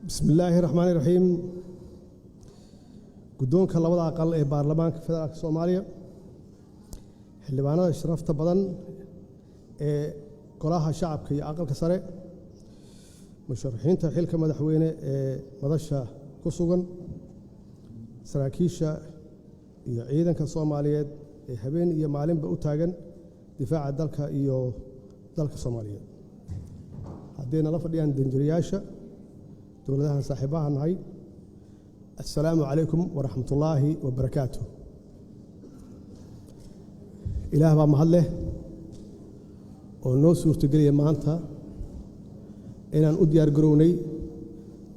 بسم الله الرحمن الرحيم قدونك لبدا أقل ee baarlamaanka federaalka Soomaaliya xildhibaanada sharafta badan ee golaha shacabka iyo aqalka sare musharaxiinta xilka madaxweyne ee madasha ku sugan saraakiisha iyo ciidanka Soomaaliyeed ee habeen iyo maalinba u taagan difaaca dalka iyo dalka Soomaaliyeed haddii la fadhiyaan danjirayaasha dowladaha saaxiibaha nahay السلام عليكم ورحمة الله وبركاته إله بقى محله ونو سورة قلية مانتا إن أديار قروني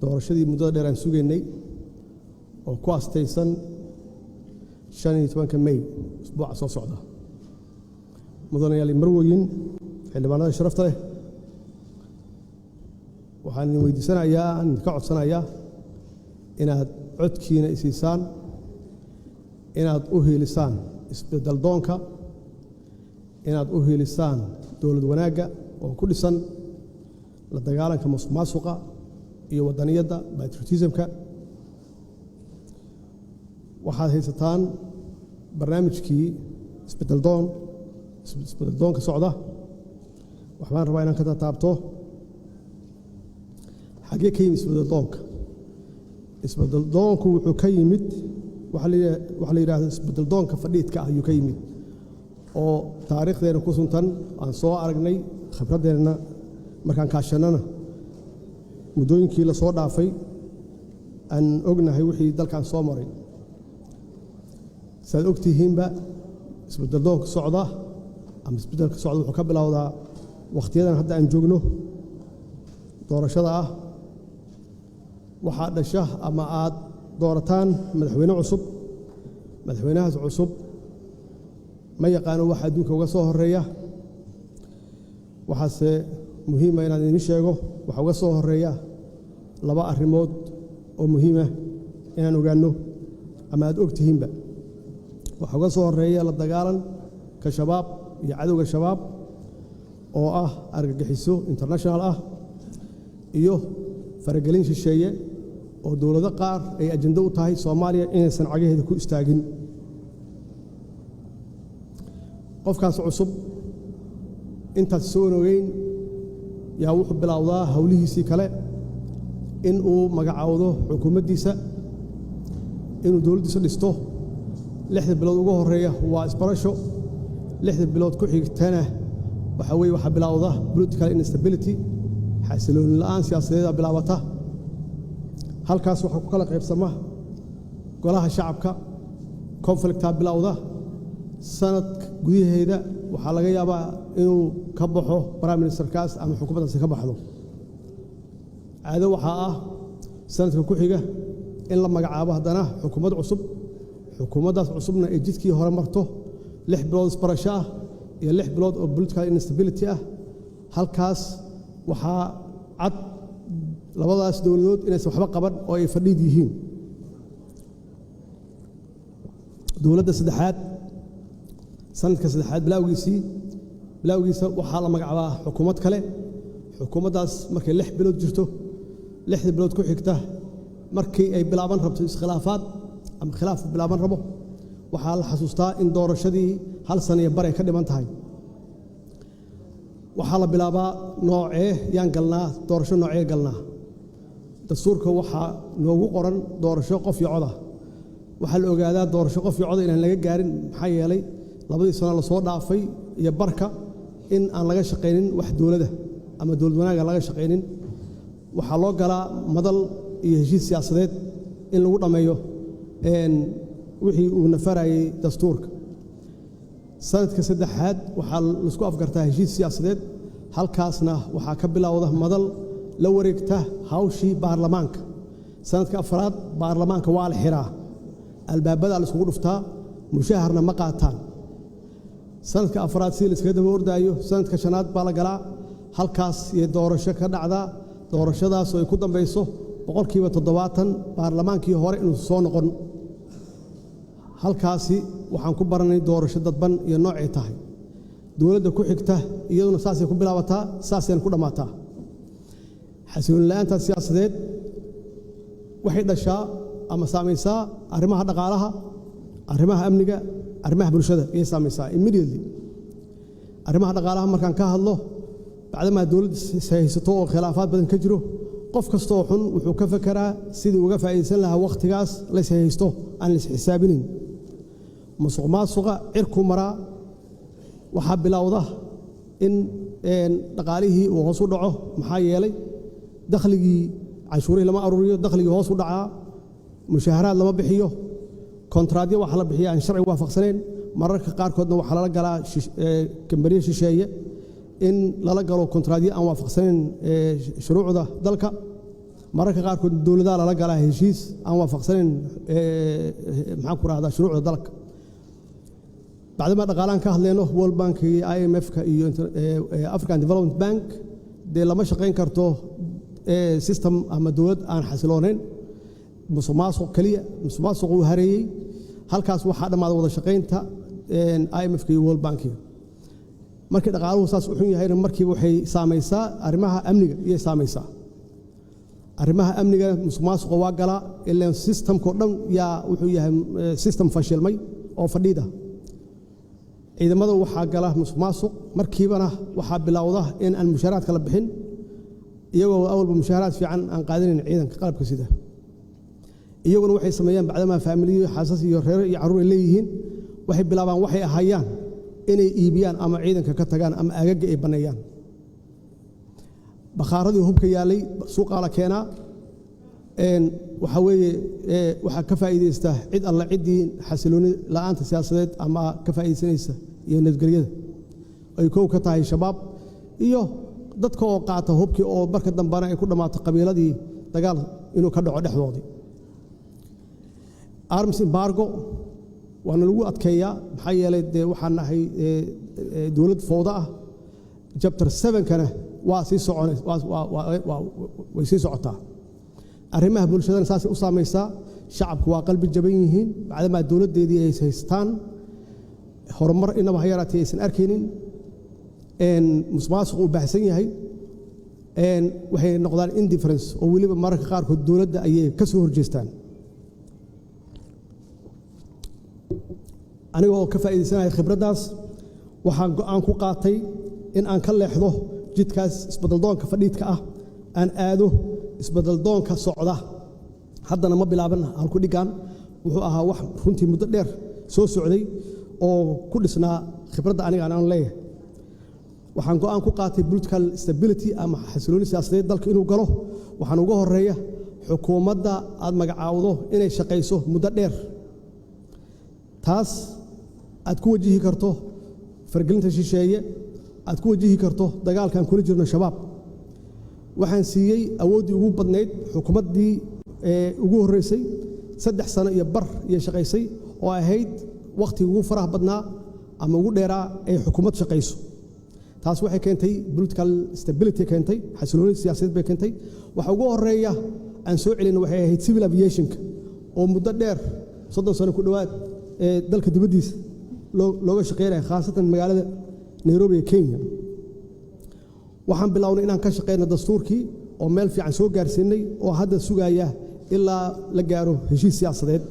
دور شديد مدادر أن سوغيني وكواس تيسن شاني يتوان كمي أسبوع عصا صعدة مدونا يالي مرويين اللي معنا شرفته وحاني ويدي سنة إياه أن كعد سنة إياه inaad codkiina isiisaan inaad u hiilisaan isbedel doonka inaad u hiilisaan dawlad wanaagga oo ku dhisan la dagaalanka musuqmaasuqa iyo wadaniyadda patriotismka waxaad haysataan barnaamijkii isbedel doonka socda waxaan rabaa inaan ka taabto xagee ka yimid isbedel doonka isbedel doonku wuxuu ka yimid waxa la yiraahdo isbedel doonka fadhiidka ah ayuu ka yimid oo taariikhdeena ku suntan aan soo aragnay khibradeena markaan kaashanana mudooyinkii la soo dhaafay aan ognahay wixii dalkan soo maray saad ogtihiinba isbedel doonka socda ama isbedelka socda wuxuu ka bilowdaa waqtiyadan hadda aan joogno doorashada ah waxaa dhasha ama aad doorataan madaxweyne cusub madaxweynahaas cusub ma yaqaano waxa adduunka uga soo horeeya waxaase muhiim ah inaan idin sheego waxa uga soo horeeya laba arrimood oo muhiim ah inaan ogaano ama aad ogtihiinba waxa uga soo horeeya la dagaalan ka shabaab iyo cadowga shabaab oo ah argagixiso international ah iyo faragelin shisheeye oo dawlado qaar ay ajando u tahay Soomaaliya inaysan cagaheeda ku istaagin qofkaas cusub intaas soo nogeyn yaa wuxuu bilowdaa hawlihiisii kale in uu magacaawdo xukuumaddiisa inuu dawladdiisa dhisto 6 bilood ugu horeeya waa isbarasho 6 bilood ku xigtana waxa bilowda political instability xasilooni la'aan siyaasadeed bilaabata halkaas waxa ku kala qaybsama golaha shacabka conflicta bilowda sanad gudaheeda waxa laga yaabaa inuu ka baxo prime minister kaas ama xukuumaddaasi ka baxdo caado waxa ah sanadka ku xiga in la magacaabo haddana xukuumad cusub xukuumaddaas cusubna ay jidkii hore marto 6 bilood isbarasho ah iyo 6 bilood oo political instability ah halkaas waxaa cad labadaas dawladood inaysan waxba qaban oo ay fadhiid yihiin dawladda saddexaad sanadka saddexaad bilowgiisa waxaa la magacaabaa xukuumad kale xukuumaddaas markay 6 bilood jirto 6 bilood ku xigta markii ay bilaaban rabto iskhilaafaad ama khilaaf bilaaban rabo waxaa la xasuustaa in doorashadii hal sano iyo bar ay ka dhiman tahay waxaa la bilaabaa noocee yaan galnaa doorasho noocee galnaa dastuurka waxaa noogu qoran doorasho qof iyo cod ah waxaa la ogaadaa doorasho qof iyo cod inaan laga gaarin maxaa yeelay labadii sano la soo dhaafay iyo barka in aan laga shaqaynin wax dawladda ama dawlad wanaagga laga shaqaynin waxaa loo galaa madal iyo heshiis siyaasadeed in lagu dhammeeyo wixii uu nafarayay dastuurka sanadka saddexaad waxaa la isku afgartaa heshiis siyaasadeed halkaasna waxaa ka bilowda madal la wareegta hawshii baarlamaanka sanadka afraad baarlamaanka waa la xiraa albaabada la iskugu dhuftaa mushaharna ma qaataan sanadka afraad si la iskaga daba ordaayo sanadka shanaad baa la galaa halkaas iyo doorasho ka dhacdaa doorashadaas oo ay ku dambayso 70% baarlamaankii hore inuu soo noqon halkaasi waxaan ku baranay doorasho dadban iyo noocay tahay dawladda ku xigta iyaduna saasay ku bilaabataa saasayna ku dhamaataa xasilooni la'aanta siyaasadeed waxay dhashaa ama saamaysaa arrimaha dhaqaalaha, arrimaha amniga, arrimaha bulshada ayay saamaysaa immediately. arrimaha dhaqaalaha markaan ka hadlo bacdama dawladda haysato oo khilaafaad badan ka jiro, qof kasta oo xun wuxuu ka fekeraa sidii uga faa'iideysan lahaa waqtigaas la haysto aan la xisaabinin. musuqmaasuqa cirku maraa, waxaa bilowda in dhaqaalihii uu hoos u dhaco. maxaa yeelay dakhligii canshuurihii lama aruuriyo, dakhligii hoos u dhacaa, mushaaharaad lama bixiyo, kontraadyo waxa la bixiya aan sharci waafaqsanayn. mararka qaarkoodna waxaa lala galaa kambaniyo shisheeye in lala galo kontraadyo aan waafaqsanayn shuruucda dalka. mararka qaarkood dowladaha lala galaa heshiis aan waafaqsanayn maxaan ku rahdaa shuruucda dalka. bacdama dhaqaalaan ka hadlayno World Bank iyo IMF-ka iyo African Development Bank dee lama shaqayn karto system ama dowlad aan xasiloonayn. musuqmaasuq kaliya musuqmaasuq uu hareeyey, halkaas waxaa dhammaaday wada shaqaynta IMF-ka iyo World Bank. markii dhaqaaluhu saas u xun yahayna markiiba waxay saamaysaa arrimaha amniga iyo saamaysaa arrimaha amniga. musuqmaasuqa waa galaa ilaa systemkoo dhan yaa wuxuu yahay system fashilmay oo fadhiida. ciidamada waxaa gala musuqmaasuq, markiibana waxaa bilowda in aan mushaaraadka la bixin, iyagoo awalba mushaaraad fiican aan qaadanayn ciidanka qalabka sida. iyaguna waxay sameeyaan bacdama faamiliyo xaasas iyo reer iyo carruur ay leeyihiin, waxay bilaabaan waxay ahayaan inay iibiyaan ama ciidanka ka tagaan ama agaga ay baneeyaan. bakhaaradii hubka yaalay suuqa la keenaa, waxa weeye waxa ka faa'iideysta cid alla ciddii xasilooni la'aanta siyaasadeed ama ka faa'iideysanaysa iyo nabadgelyada ay koow ka tahay shabaab iyo dadka oo qaata hubkii oo marka dambana ay ku dhammaato qabiiladii dagaal inuu ka dhaco dhexdoodii. arms embargo waana lagu adkeeyaa, maxaa yeelay dee waxaan nahay dowlad fowda ah. chapter 7-kana waa sii way sii socotaa. arrimaha bulshadana saasay u saamaysaa. shacabku waa qalbi jaban yihiin bacdamaa dowladdeedii ay haystaan horumar inaba ha yaraatee aysan arkaynin. musuqmaasuq uu baahsan yahay, waxay noqdaan indifference oo weliba mararka qaarkood dowladda ayay ka soo horjeestaan. aniga oo ka faa'iideysanaya khibraddaas waxaan go'aan ku qaatay in aan ka leexdo jidkaas isbeddeldoonka fadhiidka ah, aan aado isbeddeldoonka socda. haddana ma bilaaban halku dhigaan, wuxuu ahaa wax runtii muddo dheer soo socday oo ku dhisnaa khibradda aniga aan leeyahay. waxaan go'aan ku qaatay political stability ama xasilooni siyaasadeed dalka inuu galo. waxaan uga horeeya xukuumadda aad magacaawdo inay shaqayso muddo dheer, taas aad ku wajihi karto fargelinta shisheeye, aad ku wajihi karto dagaalkan kula jirno shabaab. waxaan siiyey awooddii ugu badnayd xukuumaddii ugu horreysay 3 sano iyo bar iyo shaqaysay oo ahayd waqti ugu faraha badnaa ama ugu dheeraa ee xukuumad shaqayso. taas waxay keentay political stability, keentay xasilooni siyaasadeed bay keentay. waxa ugu horeeya aan soo celin waxay ahayd civil aviation-ka oo muddo dheer 30 sano ku dhowaad dalka dibaddiisa looga shaqeynaya, khaasatan magaalada Nairobi ee Kenya. waxaan bilownay inaan ka shaqeyno dastuurkii oo meel fiican soo gaarsiinay oo hadda sugaya ilaa la gaaro heshiis siyaasadeed.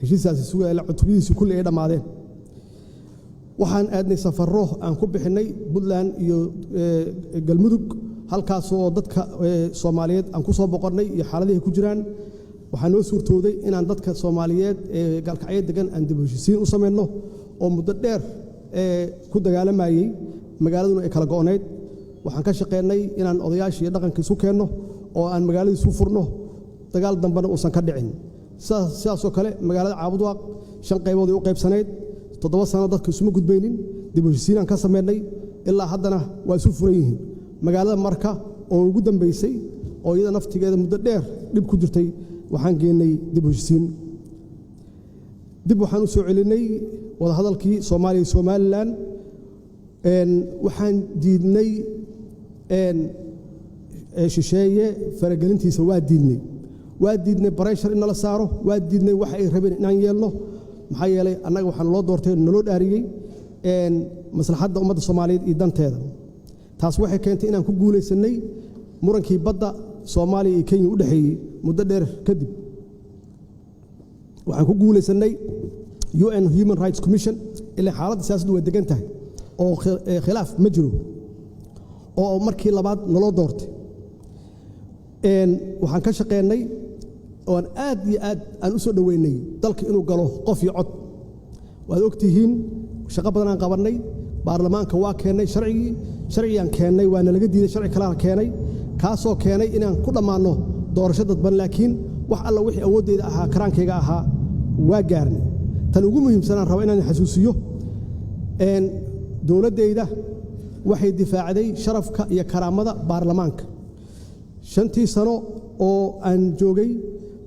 heshiiskaasi sugaya la cutubadiisa kulli ay dhammaadeen. waxaan aadnay safarro aan ku bixinay Puntland iyo Galmudug, halkaasoo dadka Soomaaliyeed aan ku soo boqornay iyo xaaladaha ku jiraan. waxaa noo suurtooday inaan dadka Soomaaliyeed ee galkacyo degan aan dib u heshiisiin u sameeyno oo muddo dheer ku dagaalamayay, magaaladuna ay kala go'oneyd. waxaan ka shaqeynay inaan odayaashii iyo dhaqanka isu keenno oo aan magaaladii isu furno, dagaal dambana uusan ka dhicin. sidaasoo kale magaalada Caabudwaaq 5 qaybood ay u qaybsanayd, 7 sano dadka isuma gudbaynin, dib u heshiisiin aan ka sameynay, ilaa haddana waa isu furan yihiin. magaalada Marka oo ugu dambeysay oo iyada naftigeeda muddo dheer dhib ku jirtay, waxaan geenay dib u heshiisiin. dib waxaan u soo celinay wada hadalkii Soomaaliya iyo Somaliland. waxaan diidnay shisheeye faragelintiisa, waa diidnay pressure in la saaro, waa diidnay wax ay rabeen inaan yeelno. maxaa yeelay annaga waxaan loo doortay naloo dhaariyey maslaxadda ummadda Soomaaliyeed iyo danteeda. taas waxay keentay inaan ku guulaysanay murankii badda Soomaaliya iyo Kenya u dhaxeeyay muddo dheer kadib waxaan ku guuleysanay UN Human Rights Commission ilaa xaaladda siyaasaddu way degan tahay oo khilaaf ma jiro oo markii labaad naloo doortay waxaan ka shaqeynay oo aad iyo aad aan u soo dhaweynay dalka inuu galo qof iyo cod waad ogtihiin shaqo badan aan qabanay baarlamaanka waa keenay sharciyan keenay waana laga diiday sharci kale keenay kaasoo keenay inaan ku dhamaano doorasho dadban laakiin wax alla wixii awoodeeda ahaa karaankayga ahaa waa gaarnay tan ugu muhiimsanaan rabo inaan xasuusiyo dowladdeeda waxay difaacday sharafka iyo karaamada baarlamaanka 5 sano oo aan joogay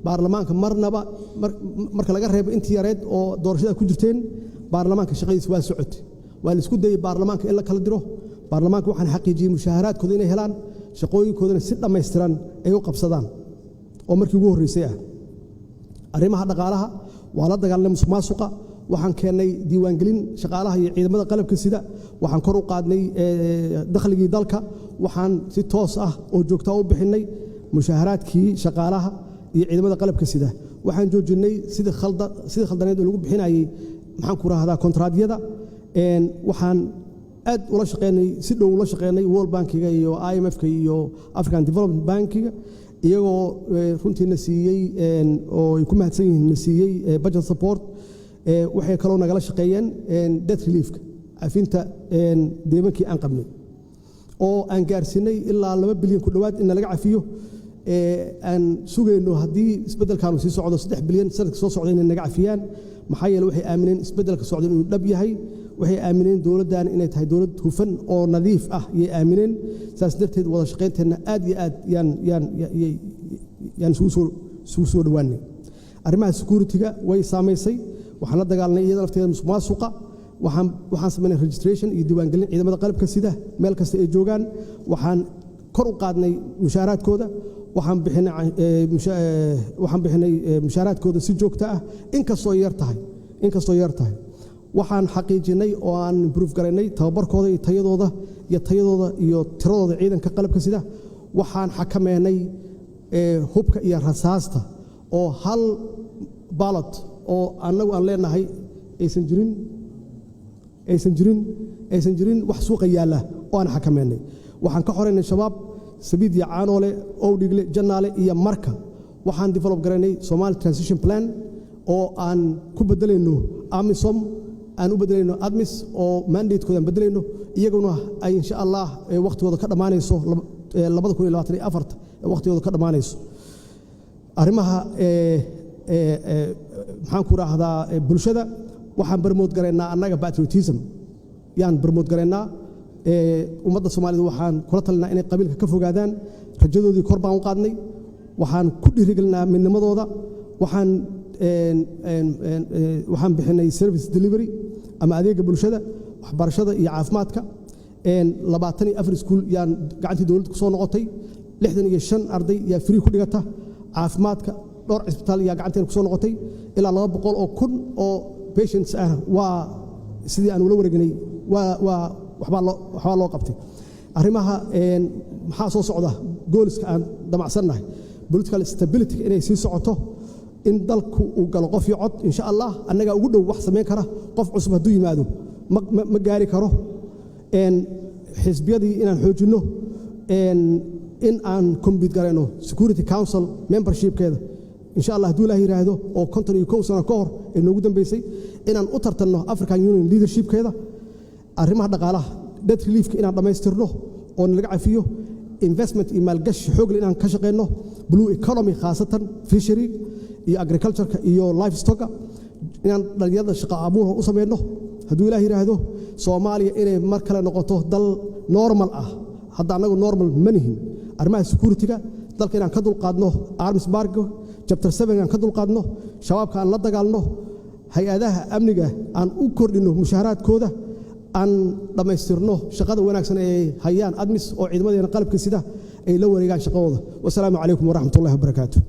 baarlamaanka marnaba marka laga reebo intii yareed oo doorashada ku jirteen baarlamaanka shaqadiisa waa socotay waa la isku dayay baarlamaanka in la kala diro baarlamaanka waxaan xaqiijiyay mushaharaadkooda inay helaan shaqooyinkoodana si dhammaystiran ay u qabsadaan oo markii ugu horeysay arrimaha dhaqaalaha waa la dagaalanay musuqmaasuqa waxaan keenay diiwaangelin shaqaalaha iyo ciidamada qalabka sida waxaan kor u qaadnay dakhligii dalka waxaan si toos ah oo joogto u bixinay mushaharaadkii shaqaalaha iyo ciidamada qalabka sida waxaan joojinay sidii khaldaneed oo lagu bixinayay maxaan ku raahdaa kontraadyada waxaan aad ula shaqeynay si dhow ula shaqeynay World Bankiga iyo IMF-ka iyo African Development Bankiga iyagoo runtiina siiyay oo ay ku mahadsan yihiin na siiyay budget support waxay kaloo nagala shaqeeyeen debt relief-ka afinta deebankii aan qabnay oo aan gaarsinay ilaa 2 bilyan ku dhawaad in laga cafiyo aan sugayno haddii isbeddelkaanu sii socdo 3 bilyan sanadka soo socda inay naga cafiyaan maxaa yeelay waxay aamineen isbeddelka socda inuu dhab yahay waxay aamineen dowladdan inay tahay dowlad hufan oo nadiif ah ayay aamineen saas darteed wada shaqeynteena aad iyo aad yaan isugu soo dhawaanay arrimaha security-ga way saamaysay waxaan la dagaalanay iyada lafteeda musuqmaasuqa waxaan sameynay registration iyo diiwaangelin ciidamada qalabka sida meel kasta ay joogaan waxaan kor u qaadnay mushaharaadkooda waxaan bixinay mushaharaadkooda si joogto ah inkastoo yar tahay waxaan xaqiijinay oo aan improve garaynay tababarkooda iyo tayadooda iyo tiradooda ciidanka qalabka sida waxaan xakameynay hubka iyo rasaasta oo hal ballot oo annagu aan leenahay aysan jirin wax suuqa yaalla oo aan xakameynay waxaan ka xoreynay shabaab sabiid iyo caanoole owdhigle jannaale iyo marka waxaan develop garaynay Somali Transition Plan oo aan ku bedelayno AMISOM aan u bedelayno ADMIS oo mandate-kooda aan bedelayno iyaguna ay insha Allah waqtigooda ka dhamaanayso 2024 waqtigooda ka dhamaanayso arrimaha maxaan ku raahdaa bulshada waxaan barmood garaynaa annaga patriotism yaan barmood garaynaa ummadda Soomaaliyeed waxaan kula talinaa inay qabiilka ka fogaadaan rajadoodii kor baan u qaadnay waxaan ku dhiirigelinaa midnimadooda waxaan bixinay service delivery ama adeega bulshada waxbarashada iyo caafimaadka 24 iskuul yaan gacantii dawladda ku soo noqotay 65 arday yaa free ku dhigata caafimaadka dhowr cisbitaal yaa gacanteena ku soo noqotay ilaa 200 oo kun oo patients ah waa sidii aan ula wareegnay waxbaa loo qabtay arrimaha maxaa soo socda gooliska aan damacsannahay political stability inay sii socoto in dalku uu galo qof iyo cod insha Allah annaga ugu dhow wax sameyn kara qof cusub hadduu yimaado ma gaari karo xisbiyadii inaan xoojinno in aan compete garayno Security Council membership-keeda insha Allah hadduu Ilaahay yiraahdo oo 51 sano ka hor ee noogu dambeysay inaan u tartanno African Union leadership-keeda arrimaha dhaqaalaha debt relief-ka inaan dhamaystirno oo laga cafiyo investment iyo maalgashi xoog leh inaan ka shaqeyno blue economy khaasatan fishery iyo agriculture-ka iyo livestock inaan dhalinyarada shaqo abuur u sameeyno hadduu Ilaahay yiraahdo Soomaaliya inay mar kale noqoto dal normal ah hadda anagu normal manihin arrimaha security-ga dalka inaan ka dulqaadno arms embargo chapter 7 aan ka dulqaadno shabaabka aan la dagaalno hay-adaha amniga aan u kordhino mushaharaadkooda aan dhamaystirno shaqada wanaagsan ee hayaan ADMIS oo ciidamadeena qalabka sida ay la wareegaan shaqadooda wassalaamu calaykum waraxmatullaahi wabarakaatuh